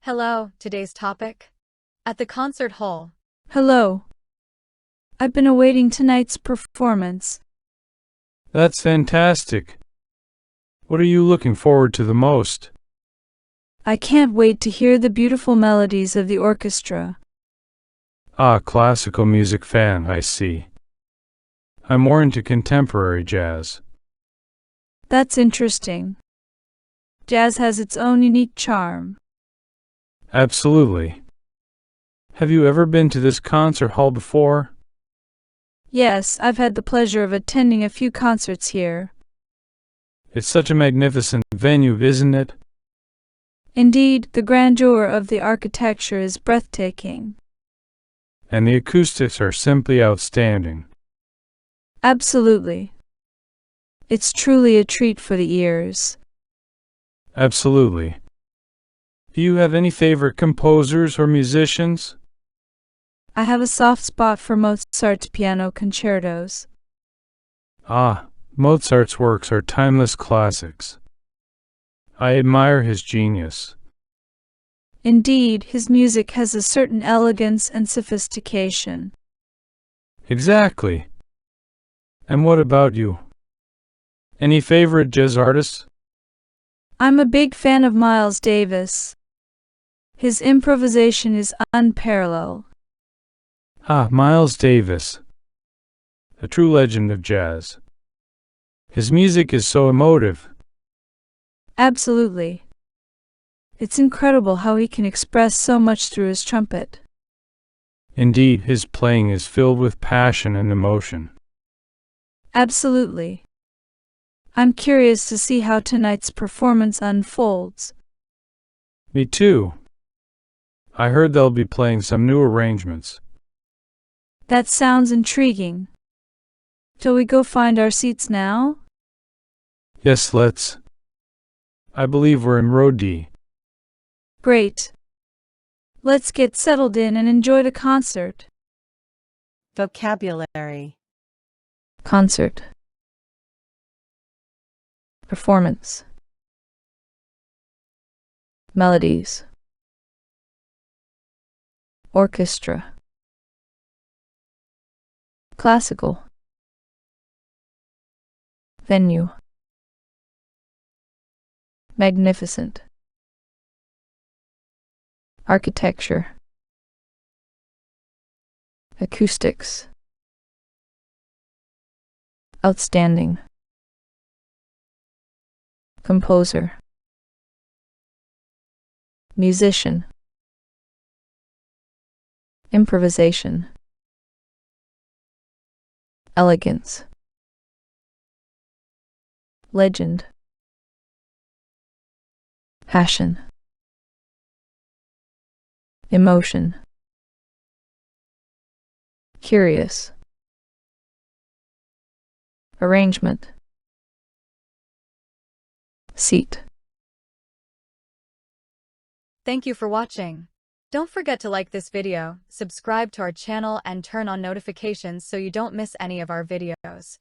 Hello, today's topic? At the concert hall. Hello. I've been awaiting tonight's performance. That's fantastic. What are you looking forward to the most? I can't wait to hear the beautiful melodies of the orchestra. Ah, classical music fan, I see. I'm more into contemporary jazz. That's interesting. Jazz has its own unique charm. Absolutely. Have you ever been to this concert hall before? Yes, I've had the pleasure of attending a few concerts here. It's such a magnificent venue, isn't it? Indeed, the grandeur of the architecture is breathtaking. And the acoustics are simply outstanding. Absolutely. It's truly a treat for the ears. Absolutely. Do you have any favorite composers or musicians? I have a soft spot for Mozart's piano concertos. Ah, Mozart's works are timeless classics. I admire his genius. Indeed, his music has a certain elegance and sophistication. Exactly. And what about you? Any favorite jazz artists? I'm a big fan of Miles Davis. His improvisation is unparalleled. Ah, Miles Davis. A true legend of jazz. His music is so emotive. Absolutely. It's incredible how he can express so much through his trumpet. Indeed, his playing is filled with passion and emotion. Absolutely. I'm curious to see how tonight's performance unfolds. Me too. I heard they'll be playing some new arrangements. That sounds intriguing. Shall we go find our seats now? Yes, let's. I believe we're in row D. Great. Let's get settled in and enjoy the concert. Vocabulary. Concert. Performance. Melodies. Orchestra. Classical. Venue. Magnificent. Architecture. Acoustics. Outstanding. Composer. Musician. Improvisation. Elegance. Legend. Passion. Emotion. Curious. Arrangement. Seat. Thank you for watching. Don't forget to like this video, subscribe to our channel and turn on notifications so you don't miss any of our videos.